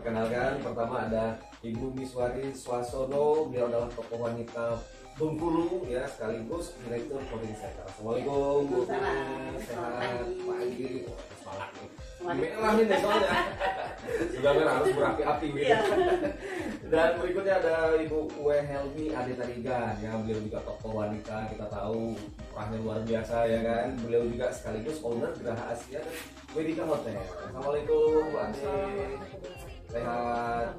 Perkenalkan, pertama ada Ibu Miswari Swasono, beliau adalah tokoh wanita Bengkulu ya, sekaligus Direktur Coring Center. Assalamualaikum Bu. Sehat pagi. Semangat nih. Merah ini soalnya. Sudah merah harus berapi-api gitu. Dan berikutnya ada Ibu Uwe Helmi Adetarigan ya, beliau juga tokoh wanita, kita tahu perannya luar biasa ya kan. Beliau juga sekaligus owner Geraha Asia dan Wedika Hotel. Assalamualaikum Bu Ade. Sehat.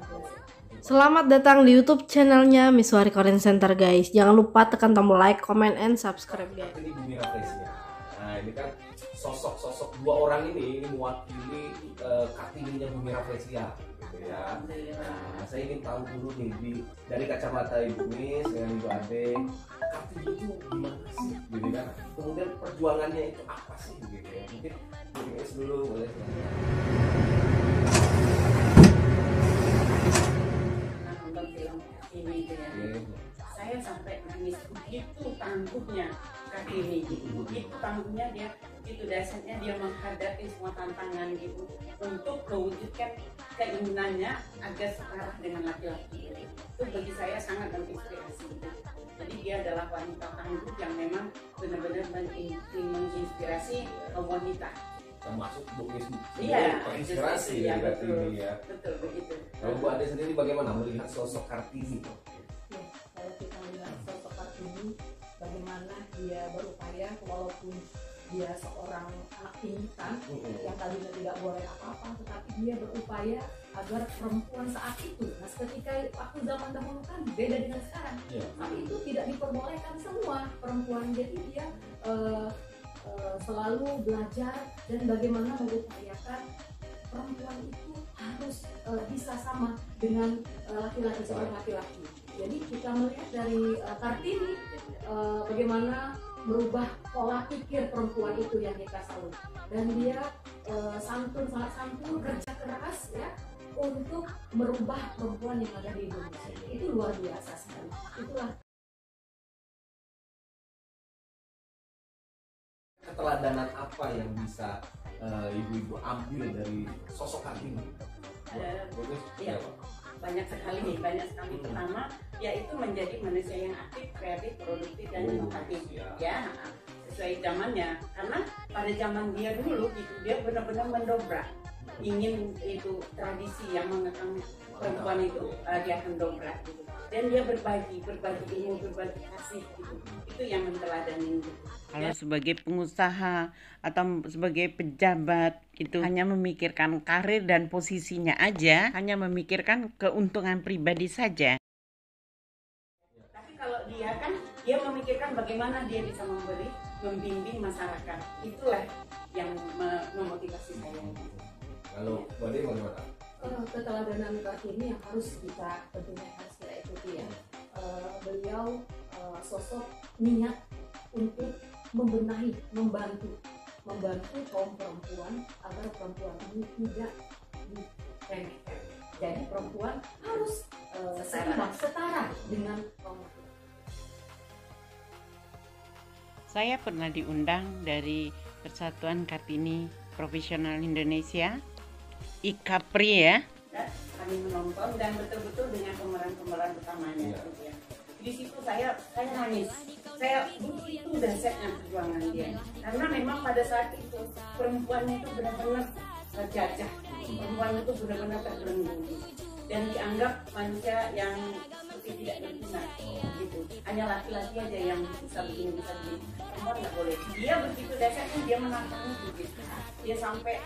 Selamat datang di YouTube channelnya Miswari Coring Center guys. Jangan lupa tekan tombol like, comment, and subscribe guys. Ini Bumi Rafflesia. Nah ini kan sosok dua orang ini mewakili Kartininya Bumi Rafflesia gitu ya. Nah, saya ingin tahu dulu nih dari kacamata Ibu Mis dengan Ibu Ade, Kartini itu gimana sih gitu kan? Kemudian perjuangannya itu apa sih gitu ya? Mungkin Ibu Mis dulu boleh. Saya sampai nangis, begitu tangguhnya Kartini, begitu tangguhnya dia, begitu dasarnya dia menghadapi semua tantangan gitu untuk mewujudkan keinginannya agar setara dengan laki-laki. Itu bagi saya sangat menginspirasi. Jadi dia adalah wanita tangguh yang memang benar-benar menginspirasi wanita. Termasuk Bu Mis inspirasi ya, Kartini ya. Betul begitu. Kalau Bu Ade sendiri bagaimana melihat sosok Kartini? Kalau kita melihat sosok Kartini, bagaimana dia berupaya walaupun dia seorang anak pingsan yang tadinya tidak boleh apa-apa, tetapi dia berupaya agar perempuan saat itu, nah ketika waktu zaman dahulu kan beda dengan sekarang, tapi itu tidak diperbolehkan semua perempuan. Jadi dia selalu belajar dan bagaimana mengupayakan perempuan itu harus bisa sama dengan laki-laki, seorang laki-laki. Jadi kita melihat dari Kartini bagaimana merubah pola pikir perempuan itu yang kita salut, dan dia santun, sangat santun, kerja keras ya untuk merubah perempuan yang ada di Indonesia. Itu luar biasa sekali. Itulah keteladanan apa yang bisa ibu-ibu ambil dari sosok Kartini? Iya, banyak sekali. Pertama, yaitu menjadi manusia yang aktif, kreatif, produktif, dan inovatif. Ya, sesuai zamannya. Karena pada zaman dia dulu gitu, dia benar-benar mendobrak. Ingin itu tradisi yang mengekang perempuan itu, dia akan dobrak gitu. Dan dia berbagi ilmu, berbagi kasih gitu. Itu yang menteladani gitu. Kalau sebagai pengusaha atau sebagai pejabat itu hanya memikirkan karir dan posisinya aja, hanya memikirkan keuntungan pribadi saja. Tapi kalau dia kan, dia memikirkan bagaimana dia bisa membimbing masyarakat. Itulah yang memotivasi saya. Kalau Bade bagaimana? keteladanan Kartini yang harus kita tentunya harus kita ikuti ya. Beliau sosok niat untuk membenahi, membantu kaum perempuan agar perempuan ini tidak diremehkan. Jadi perempuan harus setara dengan kaum laki-laki. Saya pernah diundang dari Persatuan Kartini Profesional Indonesia, IKAPRI ya. Kami menonton dan betul-betul dengan pemeran utamanya. Ya. Di situ saya nangis. Saya begitu dahsyatnya perjuangan dia. Karena memang pada saat itu perempuan itu benar-benar terjajah. Perempuan itu benar-benar terbelenggu dan dianggap manusia yang seperti tidak berguna gitu. Hanya laki-laki aja yang bisa begini. Perempuan nggak boleh. Dia begitu dahsyatnya, dia menantang gitu. Dia sampai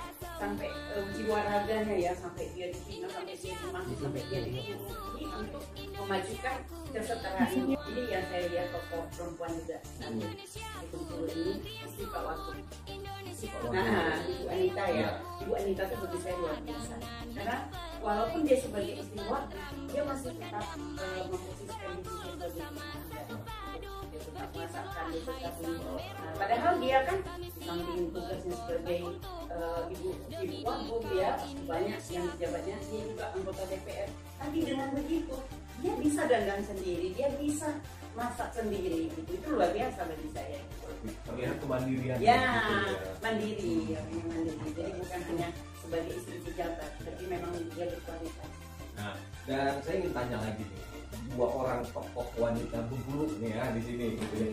jiwa raganya ya, sampai dia dibina, sampai dia dimaki, sampai dia dibunuh untuk memajukan kesetaraan. Ini yang saya lihat tokoh perempuan juga di Bengkulu ini, istri Pak Watu. Nah, Ibu Anita ya, Ibu Anita itu bagi saya luar biasa. Karena walaupun dia sebagai istri Watu, dia masih tetap memposisikan diri sebagai dia tetap masakan, dia tetap padahal dia kan samping tugasnya sebagai ibu wagub ya, banyak yang jabatnya, dia juga anggota DPR. Tapi dengan begitu dia bisa dandan sendiri, dia bisa masak sendiri gitu. Itu luar biasa bagi saya. Terlihat kemandirian. Ya, mandiri. Jadi bukan hanya sebagai istri pejabat, tapi memang dia berkualitas. Nah, dan saya ingin tanya lagi nih, dua orang tokoh wanita Bengkulu nih ya di sini gitu ya.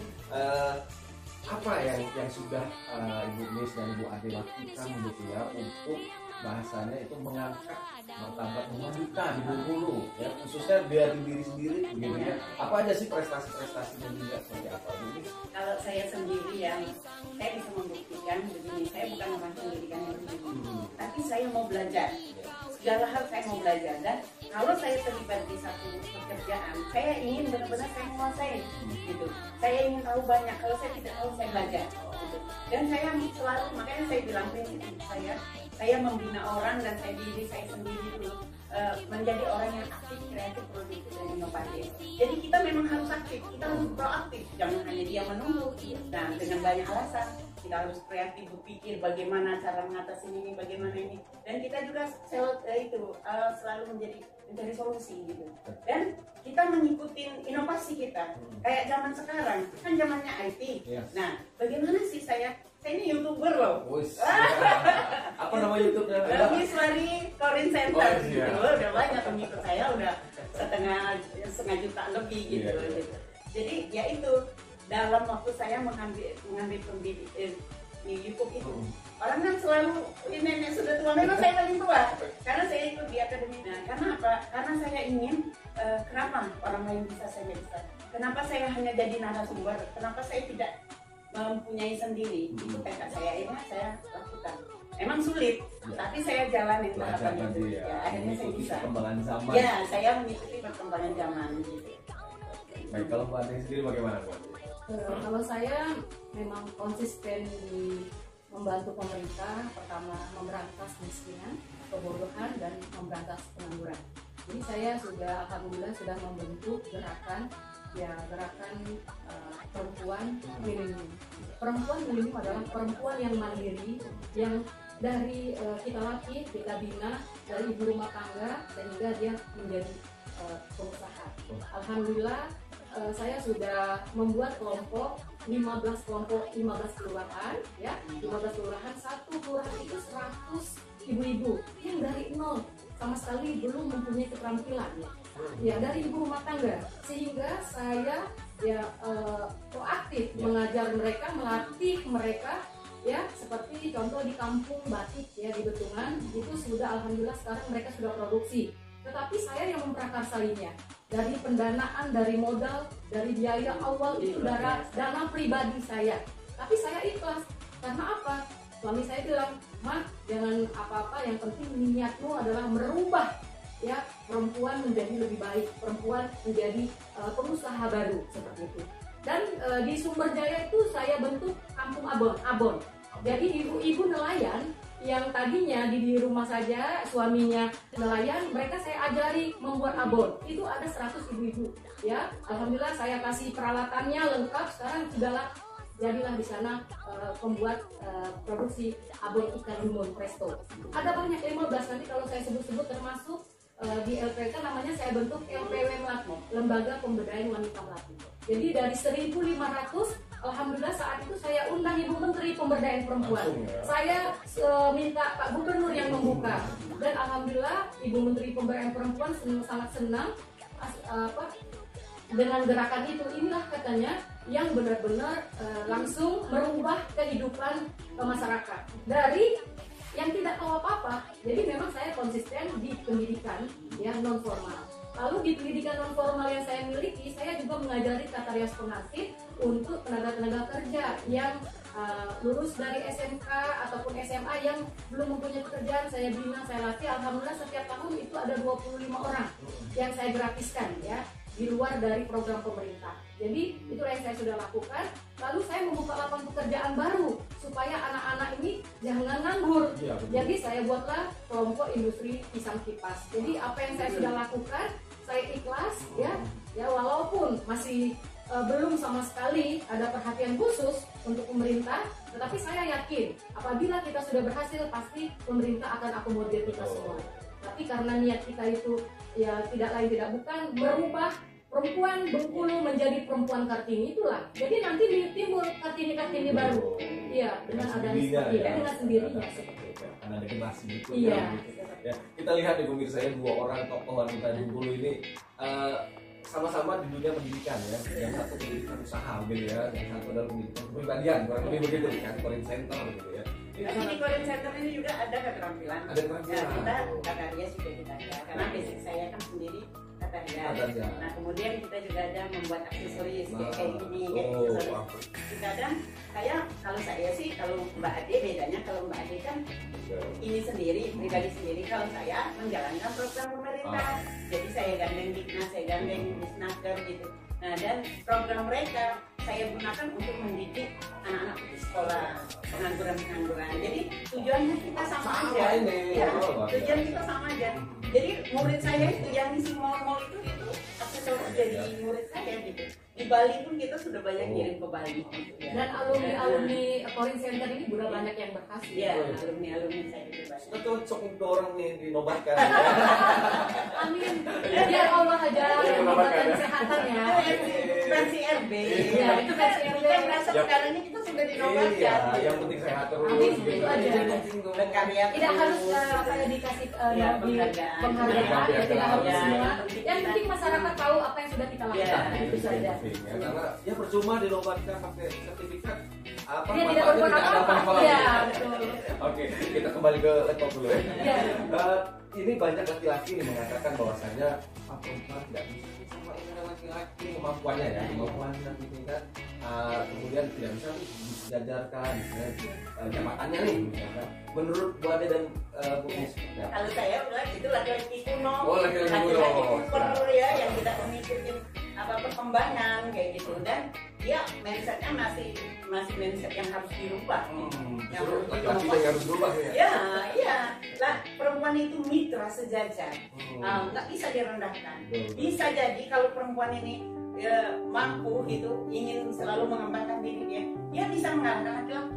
Apa yang sudah Ibu Miss dan Ibu Ade lakukan gitu ya untuk bahasanya itu mengangkat martabat wanita di Bengkulu ya, khususnya dari diri sendiri gitu ya. Apa aja sih prestasi-prestasinya juga, seperti apa Ibu Miss? Kalau saya sendiri yang saya bisa membuktikan begini, saya bukan orang pendidikan yang begini, tapi saya mau belajar. Segala hal saya mau belajar, dan kalau saya terlibat di satu pekerjaan, saya ingin benar-benar saya menguasai gitu. Saya ingin tahu banyak, kalau saya tidak tahu saya belajar gitu. Dan saya selalu, makanya saya bilang prinsip saya membina orang dan diri saya sendiri dulu menjadi orang yang aktif, kreatif, produktif, dan inovatif. Jadi kita memang harus aktif, kita harus proaktif, jangan hanya dia menunggu. Nah, dengan banyak alasan kita harus kreatif, berpikir bagaimana cara mengatasi ini, bagaimana ini, dan kita juga selalu mencari solusi gitu. Dan kita mengikuti inovasi kita. Kayak zaman sekarang kan zamannya IT. Nah, bagaimana sih saya ini YouTuber loh. Apa nama YouTube-nya? Miswari Korean Center. Gitu. Udah banyak pengikut saya, udah setengah juta lebih gitu. Jadi ya itu, dalam waktu saya mengambil pendidikan di YouTube itu, orang kan selalu ini nenek sudah tua, memang saya paling tua karena saya ikut di akademi. Nah, karena apa? Karena saya ingin kenapa orang lain bisa, saya bisa. Kenapa saya hanya jadi narasumber? Kenapa saya tidak mempunyai sendiri? Itu tekad saya, ini saya lakukan. Emang sulit, tapi saya jalanin tahapan itu. Ya, akhirnya saya bisa. Perkembangan zaman. Ya, saya mengikuti perkembangan zaman gitu. Baik, kalau Mbak Ade sendiri bagaimana Mbak? Kalau saya memang konsisten di membantu pemerintah, pertama memberantas kemiskinan, kebodohan, dan memberantas pengangguran. Jadi saya sudah alhamdulillah sudah membentuk gerakan perempuan milenium. Perempuan milenium adalah perempuan yang mandiri, yang dari kita latih, kita bina dari ibu rumah tangga sehingga dia menjadi pengusaha. Alhamdulillah saya sudah membuat kelompok 15 kelurahan ya, 15 kelurahan, satu kelurahan itu 100 ibu-ibu yang dari nol sama sekali belum mempunyai keterampilan ya, dari ibu rumah tangga, sehingga saya proaktif mengajar mereka, melatih mereka ya, seperti contoh di kampung batik ya di Betungan itu sudah alhamdulillah sekarang mereka sudah produksi, tetapi saya yang memprakarsainya dari pendanaan, dari modal, dari biaya awal itu dana pribadi saya, tapi saya ikhlas karena apa? Suami saya bilang, "Mah, jangan apa-apa, yang penting niatmu adalah merubah ya perempuan menjadi lebih baik, perempuan menjadi pengusaha baru," seperti itu. Dan di Sumberjaya itu saya bentuk kampung abon. Jadi ibu-ibu nelayan yang tadinya di rumah saja suaminya nelayan, mereka saya ajari membuat abon. Itu ada 100 ibu-ibu ya. Alhamdulillah saya kasih peralatannya lengkap, sekarang jadilah di sana pembuat produksi abon ikan limon presto. Ada banyak 15 nanti kalau saya sebut-sebut, termasuk di LPK namanya saya bentuk LPW Melati, Lembaga Pemberdayaan Wanita Melati. Jadi dari 1.500, alhamdulillah saat itu saya undang Ibu Menteri Pemberdayaan Perempuan. Saya minta Pak Gubernur yang membuka, dan alhamdulillah Ibu Menteri Pemberdayaan Perempuan sangat senang dengan gerakan itu. Inilah katanya yang benar-benar langsung merubah kehidupan masyarakat dari yang tidak tahu apa-apa. Jadi memang saya konsisten di pendidikan ya non formal. Lalu di pendidikan non formal yang saya miliki, saya juga mengajari tata rias pengantin untuk tenaga-tenaga kerja yang lulus dari SMK ataupun SMA yang belum mempunyai pekerjaan. Saya bina, saya latih. Alhamdulillah setiap tahun itu ada 25 orang yang saya gratiskan ya, di luar dari program pemerintah. Jadi itulah yang saya sudah lakukan. Lalu saya membuka lapangan pekerjaan baru supaya anak-anak ini jangan nganggur. Jadi saya buatlah kelompok industri pisang kipas. Jadi apa yang saya sudah lakukan, saya ikhlas ya walaupun masih belum sama sekali ada perhatian khusus untuk pemerintah, tetapi saya yakin apabila kita sudah berhasil pasti pemerintah akan akomodir kita semua. Tapi karena niat kita itu ya tidak lain tidak bukan merubah perempuan Bengkulu menjadi perempuan Kartini, itulah. Jadi nanti timbul Kartini baru. Iya, dengan adanya seperti dengan sendirinya seperti itu. akan ada generasi gitu. Iya. Ya, kita lihat di pemirsa ya, 2 orang tokoh wanita di Bengkulu ini sama-sama di dunia pendidikan ya. Yang satu pendidikan usaha gitu ya, yang satu adalah pendidikan kepribadian, kurang lebih begitu kan, Corin Center gitu ya. Nah, di Corin Center ini juga ada keterampilan. Ada keterampilan. Ya, kita kata dia juga kita ada, karena basic saya kan sendiri kata dia. Nah, kemudian kita juga ada membuat aksesoris kayak gini, kayak aksesoris. Kadang kayak kalau saya sih, kalau Mbak Ade bedanya, kalau Mbak Ade kan ini sendiri, pribadi sendiri. Kalau saya menjalankan program pemerintah, jadi saya gandeng Diknas, saya gandeng Disnaker gitu. Nah, dan program mereka saya gunakan untuk mendidik anak-anak putus sekolah, pengangguran-pengangguran. Jadi tujuannya kita sama aja. Ya, tujuan kita sama aja. Jadi murid saya itu yang isi mall-mall itu aksesoris jadi murid saya gitu. Di Bali pun kita sudah banyak kirim ke Bali gitu ya. Dan alumni Corin Center ini sudah banyak yang berhasil. Iya, alumni saya juga banyak. Betul, cocok untuk orang nih dinobatkan. Amin. Biar Allah aja yang memberikan kesehatan ya. Versi RB. Ya, itu versi RB. Kita merasa sekarang ini kita sudah dinobatkan. Iya, yang penting sehat terus. Amin, itu aja. Berkarya Tidak terus. harus kayak dikasih Ya, di penghargaan. penghargaan, ya, tidak harus Ya. semua. Yang penting masyarakat tahu apa yang sudah kita lakukan. Ya, Itu saja. Ya, karena ya percuma dinobatkan pakai sertifikat apa Dia tidak berbuat apa-apa. Iya, betul. Oke, kita kembali ke laptop dulu ya. Iya. Ini banyak laki-laki nih mengatakan bahwasanya perempuan tidak bisa sama dengan laki-laki kemampuannya ya, kemampuannya gitu kan. Kemudian tidak bisa disejajarkan jabatannya nih misalkan. Menurut Bu Ade dan Bu Nis, ya. Kalau saya bilang itu laki-laki kuno, Oh, laki-laki kuno. super ya, yang tidak mengikuti apa perkembangan kayak gitu, dan dia mindsetnya masih mindset yang harus dirubah. Yang harus Laki-laki dirubah. yang harus berubah ya. Ya, iya. Lah, perempuan itu mitra sejajar, nggak bisa direndahkan. Bisa jadi kalau perempuan ini ya, mampu gitu, ingin selalu mengembangkan diri dia bisa mengalahkan laki-laki.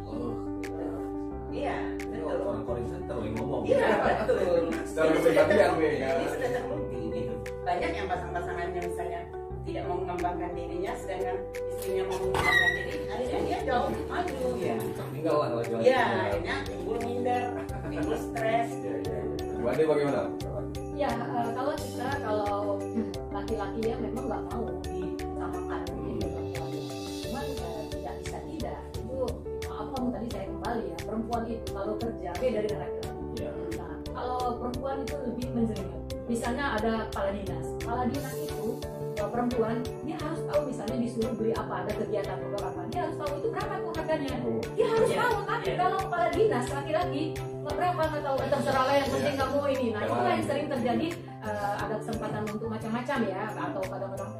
Iya, betul. Orang Corin Center yang ngomong. Iya, betul. Secara Ini sudah kepribadian terbukti, ya. ini sudah terbukti gitu. Banyak yang pasangannya misalnya tidak mau mengembangkan dirinya, sedangkan istrinya mau mengembangkan diri, akhirnya dia jauh maju ya. Tertinggal lah laki-laki. Iya, akhirnya timbul minder, timbul stres. Bu Ade bagaimana? Ya, kalau laki-laki ya memang nggak mau disamakan gitu perempuan. Cuman tidak bisa tidak. Itu maaf kamu tadi saya kembali ya, perempuan itu kalau kerja beda dengan laki-laki. Nah, kalau perempuan itu lebih menjelimet. Misalnya ada kepala dinas. Kepala dinas itu perempuan dia harus tahu misalnya disuruh beli apa, ada kegiatan program apa, dia harus tahu itu berapa tuh harganya. Dia harus tahu. Tapi kalau kepala dinas laki-laki nggak berapa, nggak tahu, terserah lah, yang penting kamu ini. Nah, itulah yang sering terjadi. Ada kesempatan untuk macam-macam ya, atau kadang-kadang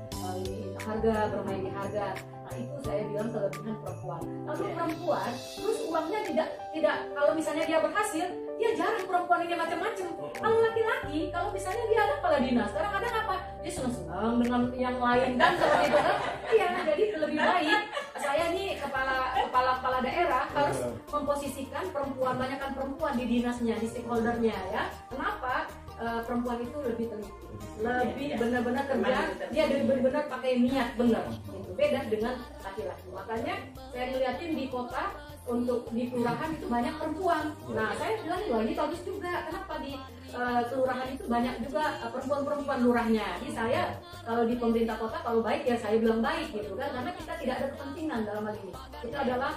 harga, bermain di harga. Nah, itu saya bilang kelebihan perempuan. Kalau perempuan terus uangnya tidak kalau misalnya dia berhasil, dia jarang perempuan ini macam-macam. Kalau laki-laki, kalau misalnya dia ada kepala dinas, kadang-kadang apa, dia senang-senang dengan yang lain dan seperti itu kan. Iya, jadi lebih baik saya nih kepala daerah harus memposisikan perempuan, banyakkan perempuan di dinasnya, di stakeholdernya ya. Kenapa? Perempuan itu lebih teliti, lebih benar-benar kerja, dia benar-benar pakai niat benar. Itu beda dengan laki-laki. Makanya saya ngeliatin di kota, untuk di kelurahan itu banyak perempuan. Nah, saya bilang wah ini bagus juga. Kenapa di kelurahan itu banyak juga perempuan-perempuan lurahnya. Jadi saya kalau di pemerintah kota kalau baik ya saya bilang baik gitu kan, karena kita tidak ada kepentingan dalam hal ini. Kita adalah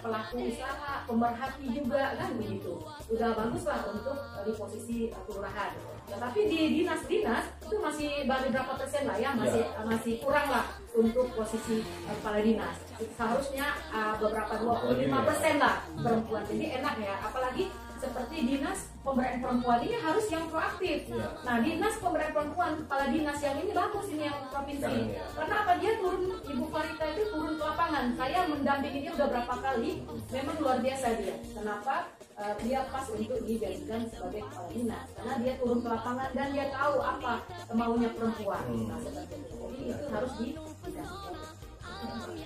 pelaku usaha, pemerhati juga kan begitu. Udah bagus lah untuk di posisi kelurahan. Tetapi di dinas-dinas itu masih baru berapa persen lah ya, masih kurang lah untuk posisi kepala dinas. Seharusnya beberapa 25% lah perempuan. Jadi enak ya, apalagi seperti dinas pemberdayaan perempuan ini harus yang proaktif. Nah, dinas pemberdayaan perempuan, kepala dinas yang ini bagus, ini yang provinsi. Karena apa, dia turun, Ibu Farita itu turun ke lapangan. Saya mendampingi dia udah berapa kali, memang luar biasa dia. Kenapa? Dia pas untuk dijadikan sebagai kepala dinas, karena dia turun ke lapangan dan dia tahu apa maunya perempuan. Nah, seperti itu. Jadi itu harus dikasih.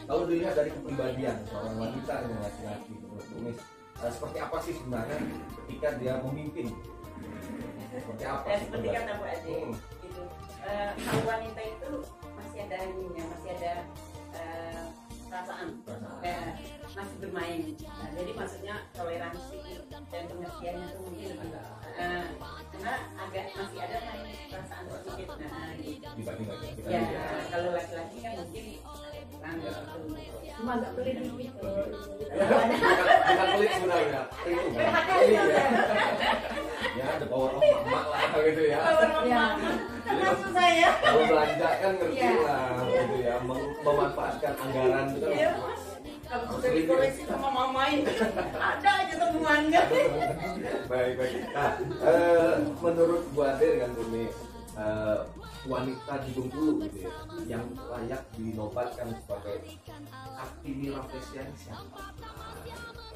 Kalau dilihat dari kepribadian seorang wanita dengan laki-laki, menurut seperti apa sih sebenarnya ketika dia memimpin? Seperti apa? Seperti kata Bu Ade, gitu. Kalau wanita itu masih ada ininya, masih ada perasaan. masih bermain. Nah, jadi maksudnya toleransi dan pengertiannya tuh mungkin karena agak masih ada main perasaan sedikit. Nah, gitu. Dibanding kita Ya, kalau laki-laki kan mungkin kurang gitu. Cuma agak pelit dikit. bukan pelit sebenarnya, itu ya the power of mama lah gitu ya. Ya. Jadi Maksud saya. kalau belanja kan ngerti Iya. lah gitu ya, memanfaatkan anggaran itu kan. Iya, Mas. Kalau sudah dikoreksi sama mamain, ada aja temuannya. Baik. Nah, menurut Bu Ade dengan Bumi, wanita di Bengkulu gitu ya, yang layak dinobatkan sebagai Kartini Rafflesia ini siapa?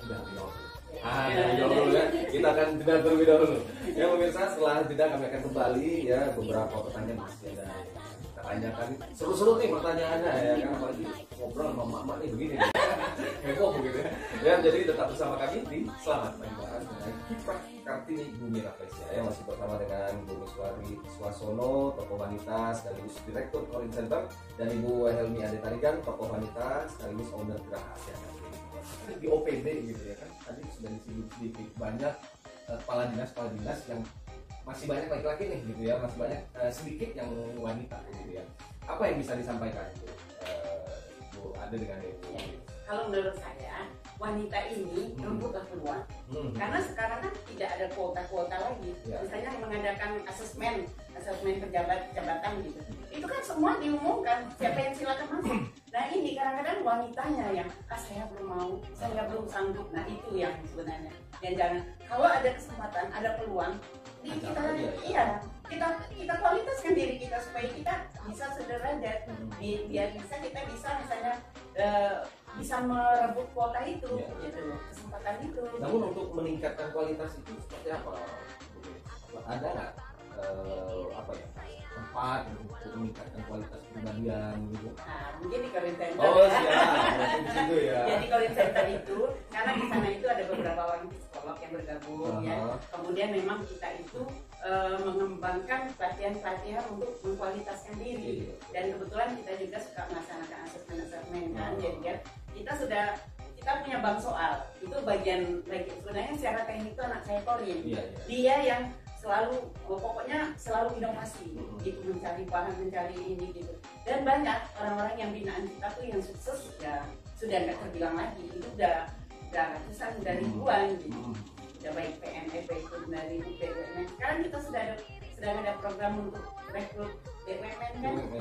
Udah jawab. Dari jawab dulu ya. Kita akan jeda terlebih dahulu. Ya pemirsa, setelah jeda kami akan kembali ya, beberapa pertanyaan masih ada. Kita tanyakan seru-seru nih pertanyaannya ya kan, apalagi ngobrol sama mama nih begini. Heboh begitu ya. Ya jadi tetap bersama kami di Selamat Membahas mengenai kiprah Kartini Bumi Rafflesia ya, masih bersama dengan Bu Miswari Swasono, tokoh wanita sekaligus Direktur Corin Center, dan Ibu Helmi Ade Tarigan, tokoh wanita sekaligus owner Geraha Asia Kartini. Di OPD gitu ya kan, tadi sudah disebut sedikit banyak kepala dinas yang masih banyak laki-laki nih gitu ya, masih banyak sedikit yang wanita gitu ya. Apa yang bisa disampaikan Bu Ade dengan itu? Kalau menurut saya wanita ini membuka peluang karena sekarang kan tidak ada kuota-kuota lagi. Misalnya mengadakan asesmen jabatan gitu, itu kan semua diumumkan siapa yang silakan masuk. Nah ini kadang-kadang wanitanya yang saya belum mau, saya belum sanggup. Nah itu yang sebenarnya yang jangan, kalau ada kesempatan, ada peluang, kita kualitaskan diri kita supaya kita bisa sederajat, biar kita bisa misalnya bisa merebut kuota itu, gitu loh, kesempatan itu. Namun untuk meningkatkan kualitas itu seperti apa? Ada nggak tempat untuk meningkatkan kualitas kepribadian gitu? Nah, mungkin di Corin Center. Oh siap, berarti di situ ya. Jadi Corin Center itu, karena di sana itu ada beberapa orang psikolog yang bergabung ya. Kemudian memang kita itu mengembangkan pelatihan-pelatihan untuk mengkualitaskan diri. Dan kebetulan kita juga suka melaksanakan asesmen kan. Jadi kita punya bank soal. Itu bagian sebenarnya secara teknik itu anak saya Corin. Dia yang pokoknya selalu inovasi gitu, mencari bahan, mencari ini gitu. Dan banyak orang-orang yang binaan kita tuh yang sukses ya sudah nggak terbilang lagi, itu udah ratusan, udah ribuan gitu. Udah baik PNS, baik dari BUMN. Sekarang kita sedang ada program untuk rekrut BUMN kan.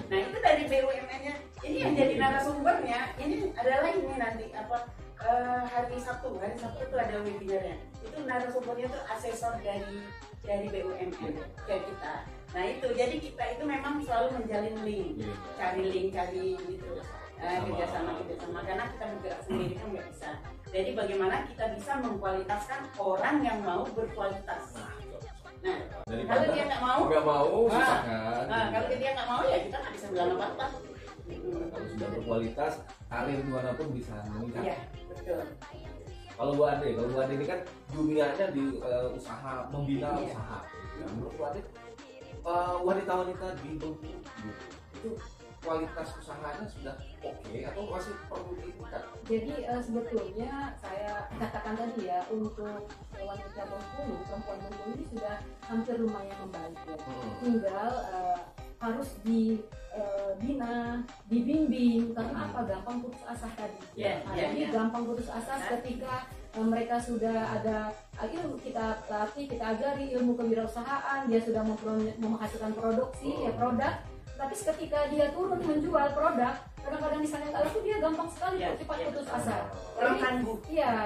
Nah itu dari BUMN-nya. Ini yang jadi narasumbernya. Ini adalah ini nanti hari Sabtu itu ada webinarnya. Itu narasumbernya tuh asesor dari BUMN kayak kita. Nah itu jadi kita itu memang selalu menjalin link, cari gitu, kerjasama karena kita bergerak sendiri kan nggak bisa. Jadi bagaimana kita bisa mengkualitaskan orang yang mau berkualitas. Nah kalau dia nggak mau, susah kan? Kalau dia nggak mau ya kita nggak bisa bilang apa-apa. Kalau sudah berkualitas, karir dimanapun bisa meningkat. Iya betul. Kalau Bu Ade ini kan dunianya di usaha, membina usaha. Menurut Bu Ade, wanita-wanita di Bengkulu itu kualitas usahanya sudah oke atau masih perlu ditingkatkan? Jadi sebetulnya saya katakan tadi ya, untuk wanita Bengkulu, perempuan Bengkulu ini sudah hampir lumayan membaik ya. Tinggal harus dibina, dibimbing, karena apa? Gampang putus asa tadi. Jadi gampang putus asa ketika mereka sudah ada ilmu, kita latih, kita ajari ilmu kewirausahaan, dia sudah menghasilkan produksi produk. Tapi ketika dia turun menjual produk, kadang-kadang misalnya nggak laku, dia gampang sekali cepat putus asa.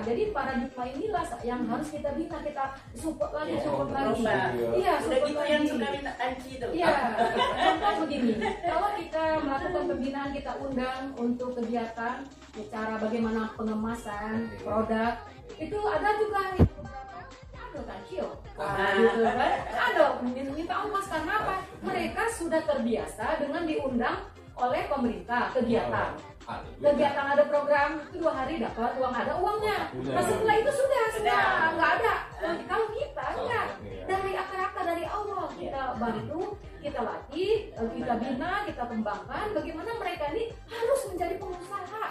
Jadi paradigma inilah yang harus kita bina, kita support lagi. Iya, support lagi. Yang suka minta tanci itu. Iya, contoh begini, kalau kita melakukan pembinaan, kita undang untuk kegiatan, cara bagaimana pengemasan produk, itu ada juga kecil, gitu kan? Ada minta ongkos karena apa? Mereka sudah terbiasa dengan diundang oleh pemerintah kegiatan. Kegiatan ada program itu 2 hari dapat uang, ada uangnya. Nah setelah itu sudah nggak ada. Kalau kita enggak, dari akar-akar dari awal kita bantu, kita latih, kita bina, kita kembangkan. Bagaimana mereka ini harus menjadi pengusaha,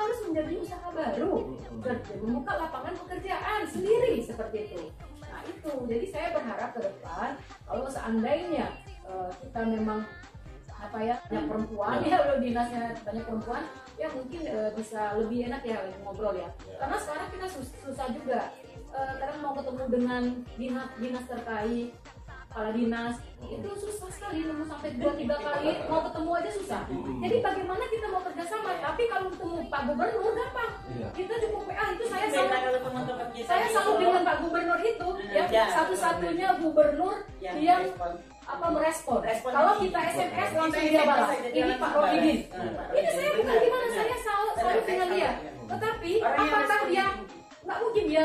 harus harus menjadi usaha baru dan membuka lapangan pekerjaan sendiri seperti itu. Nah itu, jadi saya berharap ke depan kalau seandainya kita memang apa ya banyak perempuan ya, udah dinasnya banyak perempuan ya mungkin bisa lebih enak ya ngobrol ya. Karena sekarang kita susah juga. Kadang mau ketemu dengan dinas terkait, kepala dinas itu susah sekali, nemu sampai 2-3 kali mau ketemu aja susah. Jadi bagaimana kita mau kerjasama? Tapi kalau ketemu Pak Gubernur gampang. Kita cukup PA itu saya selalu dengan Pak Gubernur itu ya satu-satunya gubernur yang merespon. Kalau kita SMS langsung dia balas. Ini Pak Rohidin. Ini saya bukan gimana, saya selalu dengan dia. Tetapi apakah dia nggak mungkin dia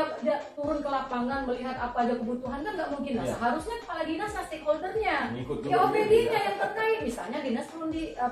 turun ke lapangan melihat apa aja kebutuhan, kan nggak mungkin. Nah seharusnya kepala dinas stakeholdernya ya OPD-nya yang terkait, misalnya dinas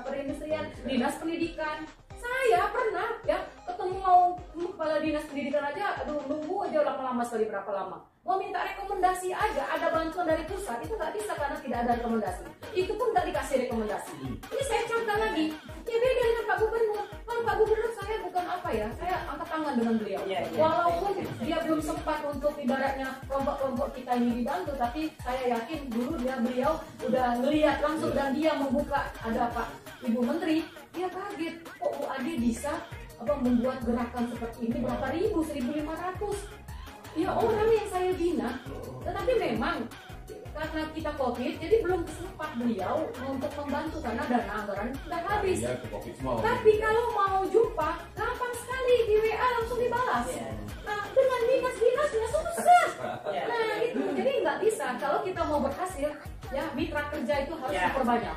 perindustrian, dinas pendidikan. Saya pernah ya ketemu mau kepala dinas pendidikan aja, aduh nunggu aja lama-lama sekali, berapa lama mau minta rekomendasi aja, ada bantuan dari pusat itu nggak bisa karena tidak ada rekomendasi, itu pun nggak dikasih rekomendasi. Ini saya contoh lagi, ya beda dengan Pak Gubernur. Kalau Pak Gubernur saya bukan apa ya, saya angkat tangan dengan beliau. Walaupun dia belum sempat untuk ibaratnya kelompok-kelompok kita ini dibantu, tapi saya yakin dulu beliau udah ngelihat langsung dan dia membuka, ada Pak Ibu Menteri, dia kaget kok Bu Ade bisa membuat gerakan seperti ini, berapa ribu, 1.500 ya orang yang saya bina. Tetapi memang karena kita COVID, jadi belum sempat beliau untuk membantu karena dana anggaran sudah habis. Tapi kalau mau jumpa, gampang sekali di WA langsung dibalas. Nah dengan dinas-dinasnya susah. Nah itu jadi nggak bisa. Kalau kita mau berhasil, ya mitra kerja itu harus diperbanyak.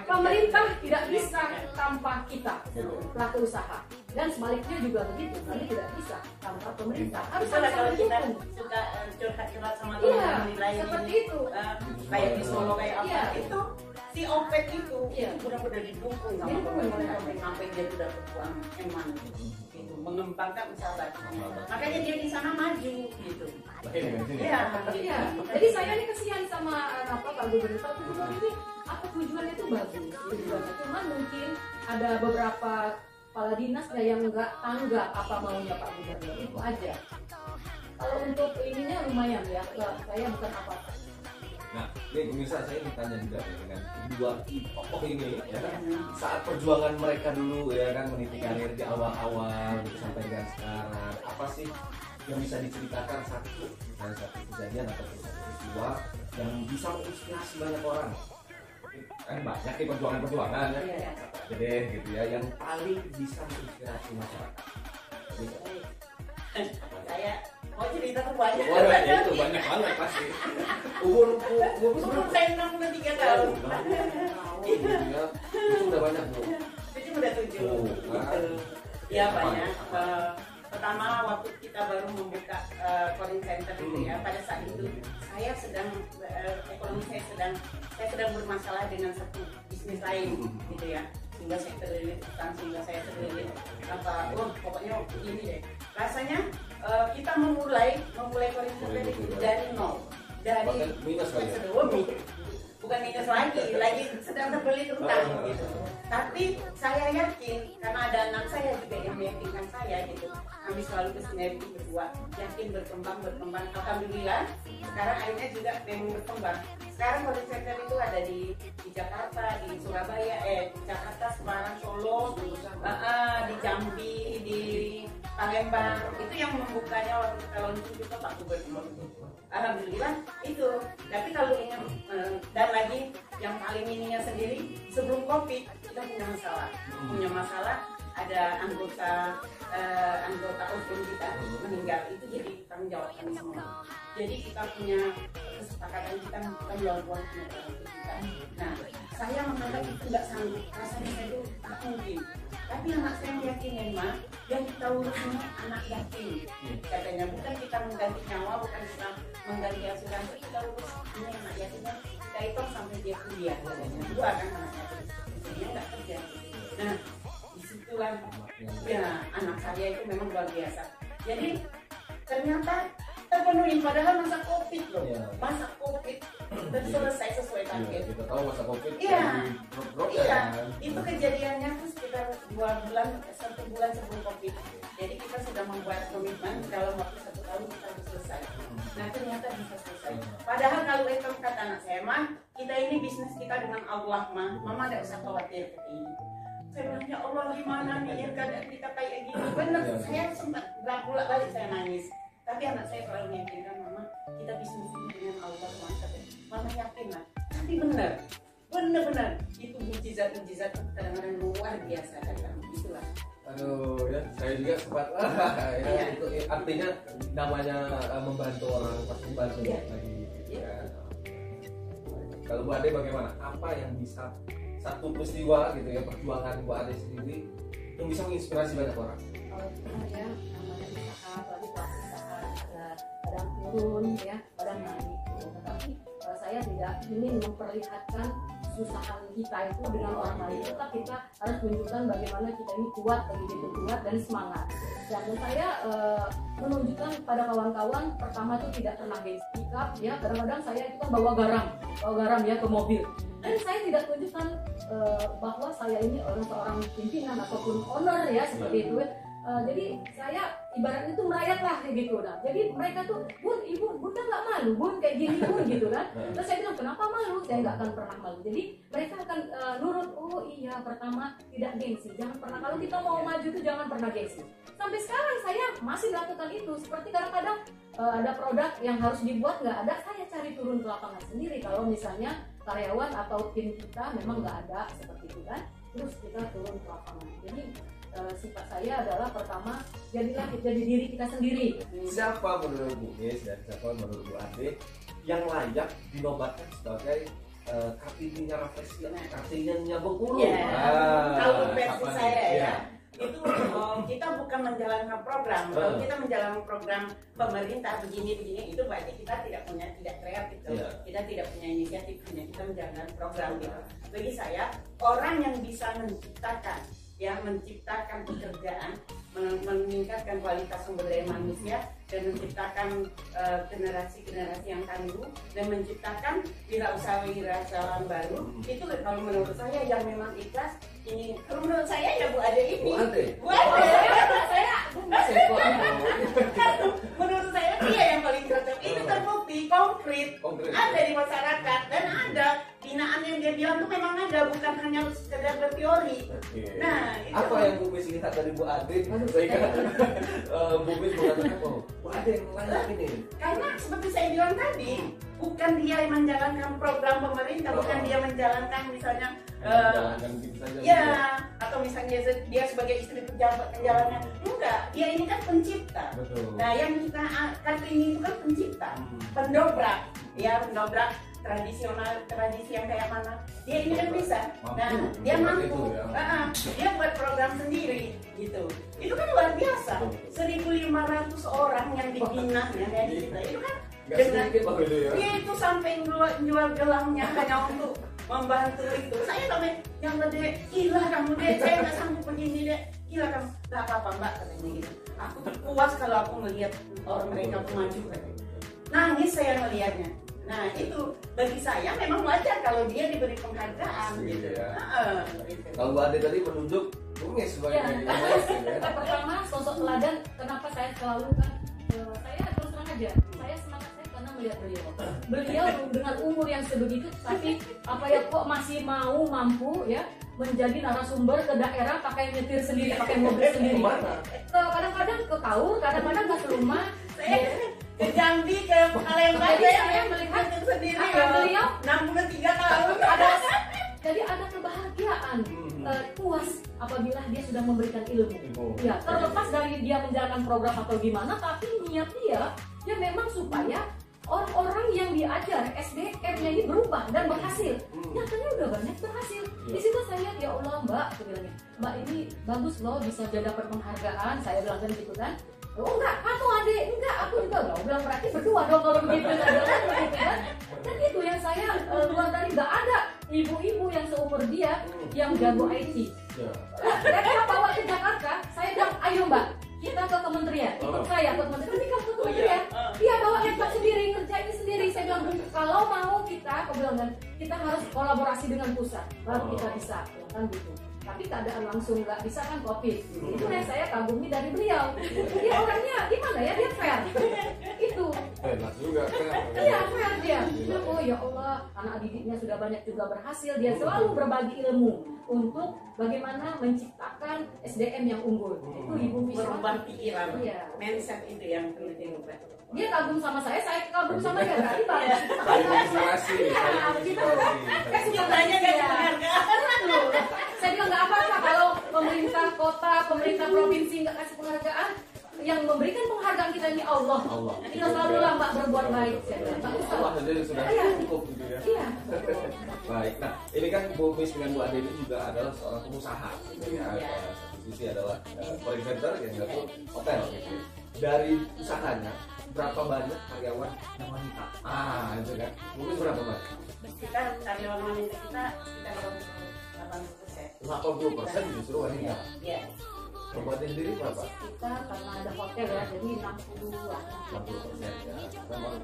Pemerintah tidak bisa tanpa kita pelaku usaha. Dan sebaliknya juga begitu, kami tidak bisa tanpa pemerintah. Harus kalau kita mendukung. suka curhat-curhat sama teman-teman lain seperti ini, itu. Kayak di Solo kayak apa itu, si OPED itu benar-benar didukung sama pemerintah sampai dia sudah berjuang emang gitu, mengembangkan usaha. Makanya dia di sana maju gitu. Iya. Jadi saya ini kasihan sama Pak Gubernur. Pak Gubernur ini tujuannya itu bagus, cuman mungkin ada beberapa kepala dinas yang nggak tanggap apa maunya Pak Gubernur, itu aja. Kalau untuk ininya lumayan ya, saya bukan apa-apa. Nah, ini pemirsa, saya ingin tanya juga ya, dengan dua tokoh ini ya kan, saat perjuangan mereka dulu ya kan meniti karir di awal-awal gitu, sampai dengan sekarang, apa sih yang bisa diceritakan satu kejadian atau satu peristiwa yang bisa menginspirasi banyak orang? Kan banyak nih perjuangan ya, jadi gitu ya, yang paling bisa menginspirasi masyarakat. Saya mau cerita tuh banyak. Wah, itu banyak banget pasti. Umur saya 63 tahun. Itu udah banyak Bu. Itu udah 7. Ya banyak. Pertama waktu kita baru membuka calling center itu ya, pada saat itu saya sedang ekonomi saya sedang bermasalah dengan satu bisnis lain gitu ya, sehingga saya terlilit utang, sehingga saya terlilit pokoknya ini deh. Rasanya kita memulai calling center itu dari nol, dari minus kali ya? bukan minus lagi sedang terbelit utang gitu. Tapi saya yakin karena ada anak saya juga yang meyakinkan saya gitu. Kami selalu bersinergi berdua, yakin berkembang. Alhamdulillah sekarang akhirnya juga memang berkembang. Sekarang calling center itu ada di Jakarta, di Surabaya, di Jakarta, Semarang, Solo, di Jambi, di Palembang. Itu yang membukanya waktu kita launching juga Pak Gubernur. Alhamdulillah itu. Tapi kalau ingin dan lagi yang paling ininya sendiri, sebelum COVID kita punya masalah ada anggota OPD kita meninggal, itu jadi tanggung jawab kami semua. Jadi kita punya kesepakatan kita jual buat kita. Nah, saya menganggap itu nggak sanggup, rasanya saya itu tak mungkin. Tapi anak saya yakin Ma, yang kita urusnya anak yatim. Katanya bukan kita mengganti nyawa, bukan kita mengganti asuransi, kita urus ini anak yatimnya, kita hitung sampai dia kuliah. Katanya 2 kan anak yatim, dia nggak kerja. Nah, disitulah ya anak saya itu memang luar biasa. Jadi ternyata terpenuhi padahal masa COVID loh, masa COVID selesai sesuai target. Kita tahu masa COVID Iya. drop Iya, kan. itu kejadiannya tuh sekitar 2 bulan, 1 bulan sebelum COVID. Jadi kita sudah membuat komitmen dalam waktu 1 tahun kita harus selesai. Nah ternyata bisa selesai. Padahal kalau itu kata anak saya, mah kita ini bisnis kita dengan Allah mah, mama tidak usah khawatir kayak ini. Saya bilang ya Allah gimana nih ya keadaan kita kayak gini. Bener, saya sempat bolak-balik saya nangis. Tapi anak saya selalu meyakinkan mama kita bisnis ini dengan Allah mantap. Mama yakin lah. Tapi benar, benar itu mujizat kadang-kadang luar biasa kadang itulah. Aduh ya, saya juga sempat ya, itu artinya namanya membantu orang pasti membantu lagi gitu kan. Kalau Bu Ade bagaimana? Apa yang bisa satu peristiwa gitu ya perjuangan Bu Ade sendiri yang bisa menginspirasi banyak orang? Kalau saya namanya usaha, apalagi pelaku usaha, kadang turun ya, kadang naik. Tetapi saya tidak ingin memperlihatkan kesusahan kita itu dengan orang lain, tetap kita harus menunjukkan bagaimana kita ini kuat, begitu kuat dan semangat. Dan saya menunjukkan pada kawan-kawan pertama itu tidak pernah sikap ya, kadang-kadang saya itu kan bawa garam ya ke mobil, dan saya tidak tunjukkan bahwa saya ini seorang pimpinan ataupun owner ya seperti itu. Jadi saya ibaratnya itu merayat lah kayak gitu. Nah, jadi mereka tuh, Bun, ibu, bunda nggak malu, Bun kayak gini Bun gitu kan. Terus saya bilang kenapa malu? Saya nggak akan pernah malu. Jadi mereka akan nurut. Oh iya, pertama tidak gengsi. Jangan pernah, kalau kita mau maju itu jangan pernah gengsi. Sampai sekarang saya masih melakukan itu. Seperti kadang-kadang ada produk yang harus dibuat nggak ada, saya cari turun ke lapangan sendiri. Kalau misalnya karyawan atau tim kita memang nggak ada seperti itu kan, terus kita turun ke lapangan. Jadi sifat saya adalah pertama jadi diri kita sendiri. Siapa menurut Bu Nis dan siapa menurut Bu Ade yang layak dinobatkan sebagai Kartininya Refleksi, Kartininya Bengkulu? Kalau versi apa saya nih? ya, itu kita bukan menjalankan program. Kalau kita menjalankan program pemerintah begini itu berarti kita tidak kreatif, kita tidak punya inisiatif, kita menjalankan program gitu. Bagi saya, orang yang bisa menciptakan pekerjaan, meningkatkan kualitas sumber daya manusia, dan menciptakan generasi-generasi yang tangguh, dan menciptakan wirausahawan baru, itu kalau menurut saya yang memang ikhlas. Ini kalau menurut saya ya Bu Ade ini. Bu Ade. Menurut saya dia yang paling cocok. Itu terbukti konkret. Ada di masyarakat dan ada binaan yang dia bilang itu memang ada, bukan hanya sekedar berteori. Nah, apa yang Bu Nis lihat dari Bu Ade sehingga Bu Nis mengatakan Bu Ade layak ini? Karena seperti saya bilang tadi, bukan dia yang menjalankan program pemerintah, bukan dia menjalankan misalnya atau misalnya dia sebagai istri pejabat menjalankan, enggak, dia ini kan pencipta. Betul. Nah yang kita Kartini itu kan pencipta, pendobrak tradisi yang kayak mana, dia ini kan bisa. Nah dia mampu, dia buat program sendiri gitu. Itu kan luar biasa, 1.500 orang yang dibina ya kayak gitu. Itu kan dia itu sampai jual gelangnya hanya untuk membantu itu. Saya sampai yang gede, gila kamu deh, saya nggak sanggup begini deh, gila kamu. Nggak apa-apa Mbak katanya gitu. Aku tuh puas kalau aku melihat orang mereka tuh maju katanya. Nangis saya melihatnya. Nah itu bagi saya memang wajar kalau dia diberi penghargaan gitu. Kalau Bu Ade tadi menunjuk Bu Nis sebagai pertama sosok teladan. Kenapa saya selalu kan saya terus terang aja, saya semangat saya karena melihat beliau dengan umur yang sebegitu, tapi apa ya kok masih mampu ya menjadi narasumber ke daerah, pakai nyetir sendiri, pakai mobil sendiri. Kadang-kadang ke Kaur, kadang-kadang ke rumah. Ke Jambi, ke Palembang, saya melihat sendiri beliau 63 tahun. Jadi ada kebahagiaan, puas apabila dia sudah memberikan ilmu. Ya, terlepas dari dia menjalankan program atau gimana, tapi niat dia memang supaya orang-orang yang diajar SDM-nya ini berubah dan berhasil. Nyatanya udah banyak berhasil. Di situ saya lihat, ya Allah Mbak, aku bilangnya, Mbak ini bagus loh bisa dapat penghargaan. Saya bilang kan gitu kan. Oh enggak, kamu adik, enggak, aku juga enggak. Bilang berarti berdua dong kalau begitu kan. Dan itu yang saya luar dari, enggak ada ibu-ibu yang seumur dia yang jago IT. Mereka bawa ke Jakarta, saya bilang, ayo Mbak, kita ke kementerian, ikut saya ke kementerian, ini kamu ke kementerian. Dia bawa laptop sendiri, kerjain sendiri. Saya bilang bilang kalau mau aku bilang kan kita harus kolaborasi dengan pusat baru kita bisa, ya kan gitu. Tapi keadaan langsung nggak bisa kan COVID. Itu yang saya kagumi dari beliau. Dia orangnya gimana ya, dia fair. Itu. Enak juga kan. Iya fair dia. Oh ya Allah, anak didiknya sudah banyak juga berhasil. Dia selalu berbagi ilmu untuk bagaimana menciptakan SDM yang unggul. Itu Ibu Merubah pikiran, Iya. mindset itu yang perlu dirubah. Dia kagum sama saya kagum sama dia. Berarti bagus. Saling inspirasi, Iya, saling gitu. inspirasi. Katanya gak penghargaan. Saya bilang nggak apa-apa kalau pemerintah kota, pemerintah provinsi nggak kasih penghargaan. Yang memberikan penghargaan kita ini Allah. Kita selalulah Mbak berbuat baik. Saya bilang, nggak usah. Allah saja sudah Iya. cukup gitu ya. Iya. Baik, nah ini kan Bu Miss dengan Bu Ade ini juga adalah seorang pengusaha gitu ya. Iya. Satu sisi adalah foreign center yang satu hotel gitu ya. Dari usahanya berapa banyak karyawan yang wanita? Itu kan. Mungkin berapa banyak? Kita karyawan wanita kita 80%. 80% justru wanita. Iya. Buat sendiri berapa? Kita karena ada hotel ya, jadi 60-an. 60% ya. Memang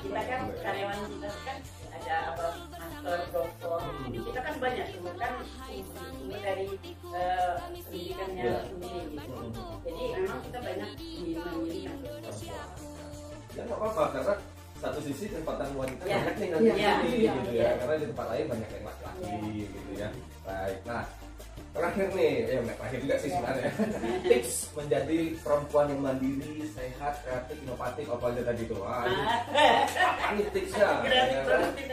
Kita kan karyawan kita kan ada apa master, doktor. Kita kan banyak cuma kan ini dari pendidikannya Iya. sendiri gitu. Jadi memang kita banyak memilih ya nggak apa-apa karena satu sisi tempatan wanita Ya. banyak nih nanti Ya. di sini Ya. gitu ya, karena di tempat lain banyak yang laki-laki gitu ya. Baik, nah terakhir nih, terakhir juga sih sebenarnya tips menjadi perempuan yang mandiri, sehat, kreatif, inovatif apa aja tadi tuh? Apa nih tipsnya? Kreatif, produktif,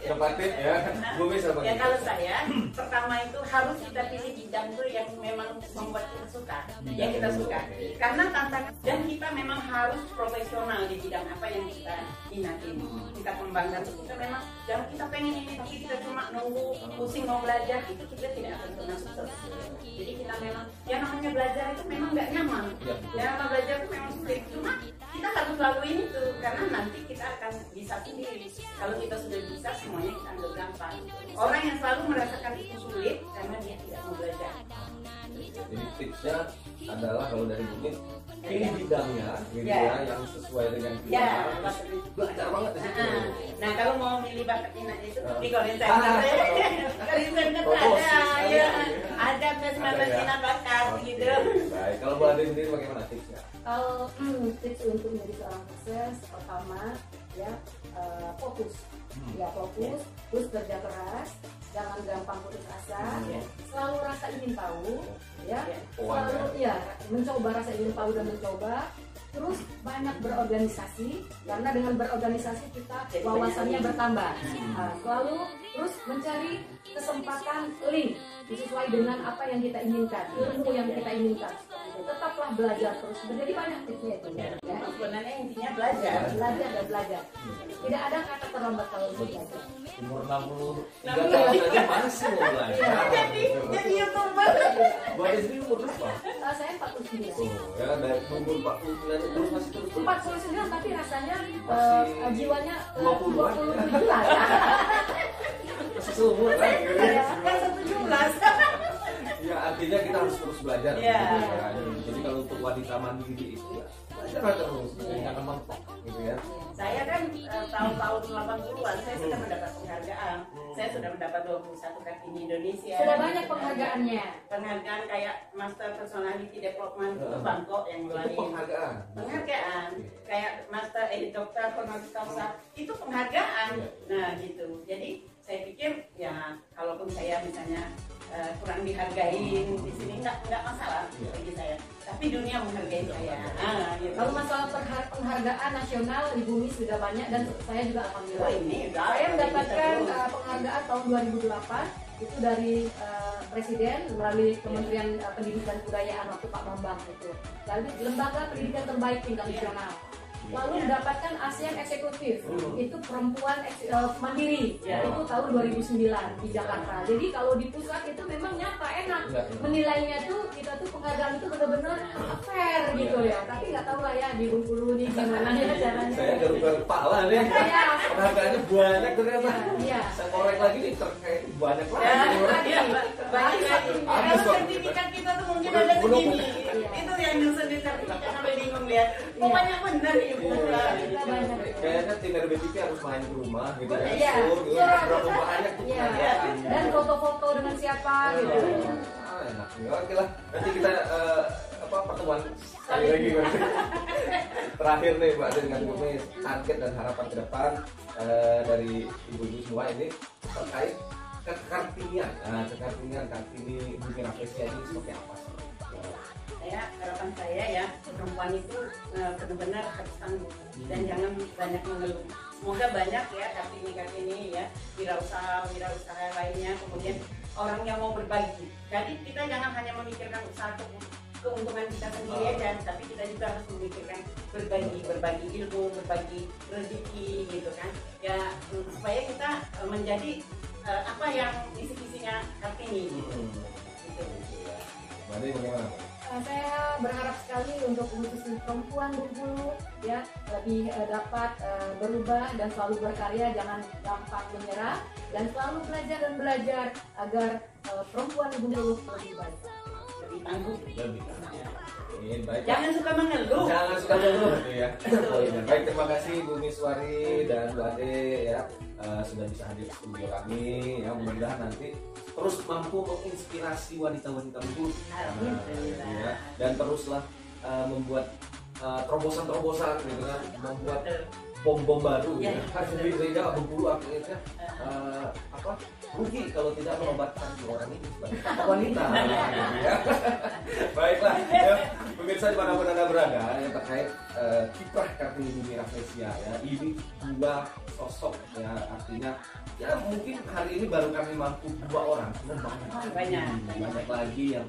inovatif ya. Gue bisa Ya kalau saya, pertama itu harus kita pilih bidang tuh yang memang membuat kita suka, yang kita suka. Karena tantangan dan kita memang harus profesional di bidang apa yang kita minatin, kita kembangkan. Kita memang jangan kita pengen ini tapi kita cuma nunggu pusing mau belajar itu kita tidak akan pernah sukses. Jadi kita memang yang namanya belajar itu memang nggak nyaman. Yang namanya belajar itu memang sulit. Cuma kita harus lakuin itu karena nanti kita akan bisa sendiri. Kalau kita sudah bisa semuanya kita anggap gampang. Orang yang selalu merasakan itu sulit karena dia tidak mau belajar. Jadi tipsnya adalah kalau dari mungkin pilih bidangnya gitu Ya. ya, yang sesuai dengan kita. Ya, Terus belajar banget di situ. Nah kalau mau milih bakat minat itu di Korean Ah. Center. Korean Center Promosi ada, sekali ya, ya. ada tes Ada ya. minat bakat Oke, gitu. baik. Kalau Bu Ade sendiri bagaimana tipsnya? Kalau tips untuk menjadi seorang sukses, pertama ya fokus. Ya fokus, terus kerja keras, jangan gampang putus asa, selalu rasa ingin tahu, ya, selalu ya mencoba rasa ingin tahu dan mencoba, terus banyak berorganisasi karena dengan berorganisasi kita wawasannya bertambah. Nah, selalu terus mencari kesempatan link sesuai dengan apa yang kita inginkan, ilmu yang kita inginkan. Tetaplah belajar terus. Jadi banyak tipsnya itu. Ya. Sebenarnya intinya belajar. Belajar dan belajar. Tidak ada kata terlambat kalau untuk belajar. Umur 63 tahun aja masih mau belajar. Jadi YouTuber. Bu Ade sendiri umur berapa? Saya 49. Ya dari umur 49 terus masih terus 49 tapi rasanya Masih jiwanya 20-an. 27 lah ya. masih seumur kan? Kan 17. Ya artinya kita harus terus belajar. Iya. Gitu, ya. Jadi kalau untuk wanita mandiri itu ya belajar terus, jangan mentok gitu ya. Saya kan tahun-tahun 80-an saya sudah mendapat penghargaan. Saya sudah mendapat 21 Kartini Indonesia. Sudah banyak penghargaannya. Penghargaan kayak Master Personality Development itu Bangkok yang Itu lain. penghargaan. Penghargaan kayak Master Dokter Honoris Causa itu penghargaan. Nah gitu. Jadi saya pikir ya kalaupun saya misalnya kurang dihargain di sini nggak masalah bagi saya. Tapi dunia menghargai saya. Gitu. Kalau masalah penghargaan nasional Ibu Miss sudah banyak dan saya juga alhamdulillah. Ini Saya mendapatkan penghargaan tahun 2008 itu dari Presiden melalui Kementerian Pendidikan Kebudayaan waktu Pak Bambang itu. Jadi lembaga pendidikan terbaik tingkat nasional. Lalu mendapatkan ASEAN Eksekutif itu perempuan mandiri itu tahun 2009 di Jakarta. Jadi kalau di pusat itu memang nyata enak menilainya tuh kita tuh penghargaan itu benar-benar fair gitu ya. Tapi nggak tahu lah ya di Bengkulu nih gimana ya caranya. Saya garu kepala nih. Penghargaannya banyak ternyata. Iya. Saya korek lagi nih terkait banyak Ya, lagi. banyak lagi. Kalau sertifikat kita tuh mungkin ada segini. Itu yang nyusun di sertifikat sampai bingung lihat. Pokoknya benar ibu. Kayak di TV harus main ke rumah gitu kan. Iya. Berapa banyak tuh Iya. kegiatan. Dan foto-foto dengan siapa gitu. Enak. Oke lah. Nanti kita pertemuan sekali lagi. Terakhir nih Mbak Ade dengan Bu Mis, target dan harapan ke depan dari ibu-ibu semua ini terkait kekartinian. Nah, kekartinian Kartini Bumi Rafflesia ini seperti apa sih? Harapan saya ya, perempuan itu benar-benar harus tangguh dan jangan banyak mengeluh. Semoga banyak ya Kartini ya, wirausaha lainnya, kemudian orang yang mau berbagi. Jadi kita jangan hanya memikirkan usaha keuntungan kita sendiri aja, tapi kita juga harus memikirkan berbagi ilmu, berbagi rezeki gitu kan. Ya supaya kita menjadi apa yang isi-isinya Kartini gitu. Mbak Ade bagaimana? Saya berharap sekali untuk khusus perempuan Bengkulu ya lebih dapat berubah dan selalu berkarya, jangan gampang menyerah dan selalu belajar agar perempuan Bengkulu lebih baik. Lebih tangguh. Baik. Jangan suka mengeluh. Jangan suka mengeluh ya. Baik, terima kasih Bu Miswari dan Bu Ade ya sudah bisa hadir di studio kami ya. Mudah-mudahan nanti terus mampu menginspirasi wanita-wanita Bengkulu. Ya, dan teruslah membuat terobosan-terobosan gitu kan, membuat bom-bom baru ya. Sehingga Bengkulu akhirnya rugi kalau tidak menobatkan orang ini sebagai wanita gitu ya. Baiklah ya, pemirsa dimanapun Anda berada yang terkait kiprah Kartini Bumi Rafflesia ya, ini dua sosok ya, artinya ya mungkin hari ini baru kami mampu dua orang, banyak lagi yang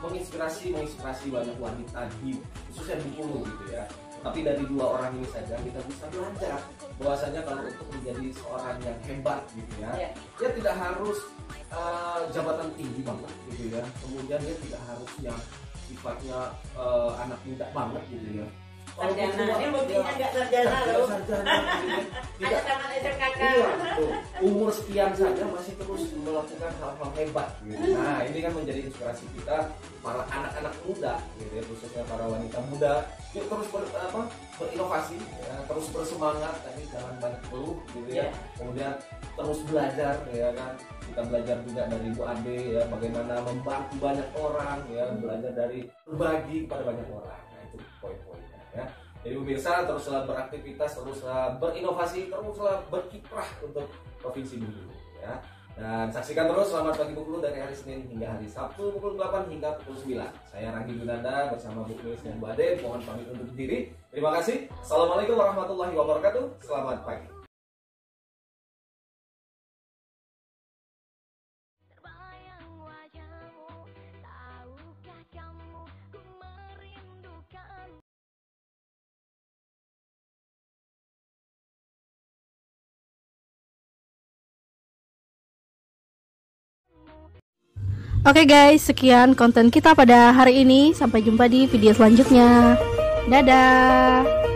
menginspirasi banyak wanita di khususnya Bengkulu gitu ya. Tapi dari dua orang ini saja kita bisa belajar bahwasanya kalau untuk menjadi seorang yang hebat gitu ya, dia tidak harus jabatan tinggi banget gitu ya. Kemudian dia tidak harus yang sifatnya anak muda banget gitu ya. Sarjana, ini buktinya nggak sarjana loh. Ada tamat SMKK. Umur sekian saja masih terus melakukan hal-hal hebat gitu. Nah ini kan menjadi inspirasi kita para anak-anak muda gitu ya, khususnya para wanita muda. Yuk terus berinovasi ya, terus bersemangat, tapi jangan banyak keluh gitu ya. Kemudian terus belajar ya kan. Kita belajar juga dari Bu Ade ya, bagaimana membantu banyak orang ya, belajar dari berbagi kepada banyak orang. Nah itu poin-poinnya ya. Jadi pemirsa teruslah beraktivitas, teruslah berinovasi, teruslah berkiprah untuk Provinsi Bengkulu ya. Dan saksikan terus Selamat Pagi Bengkulu dari hari Senin hingga hari Sabtu pukul 8 hingga pukul 9. Saya Ranggi Dunanda bersama Bu Mis dan Bu Ade mohon pamit undur diri. Terima kasih. Assalamualaikum warahmatullahi wabarakatuh. Selamat pagi. Oke guys, sekian konten kita pada hari ini. Sampai jumpa di video selanjutnya. Dadah.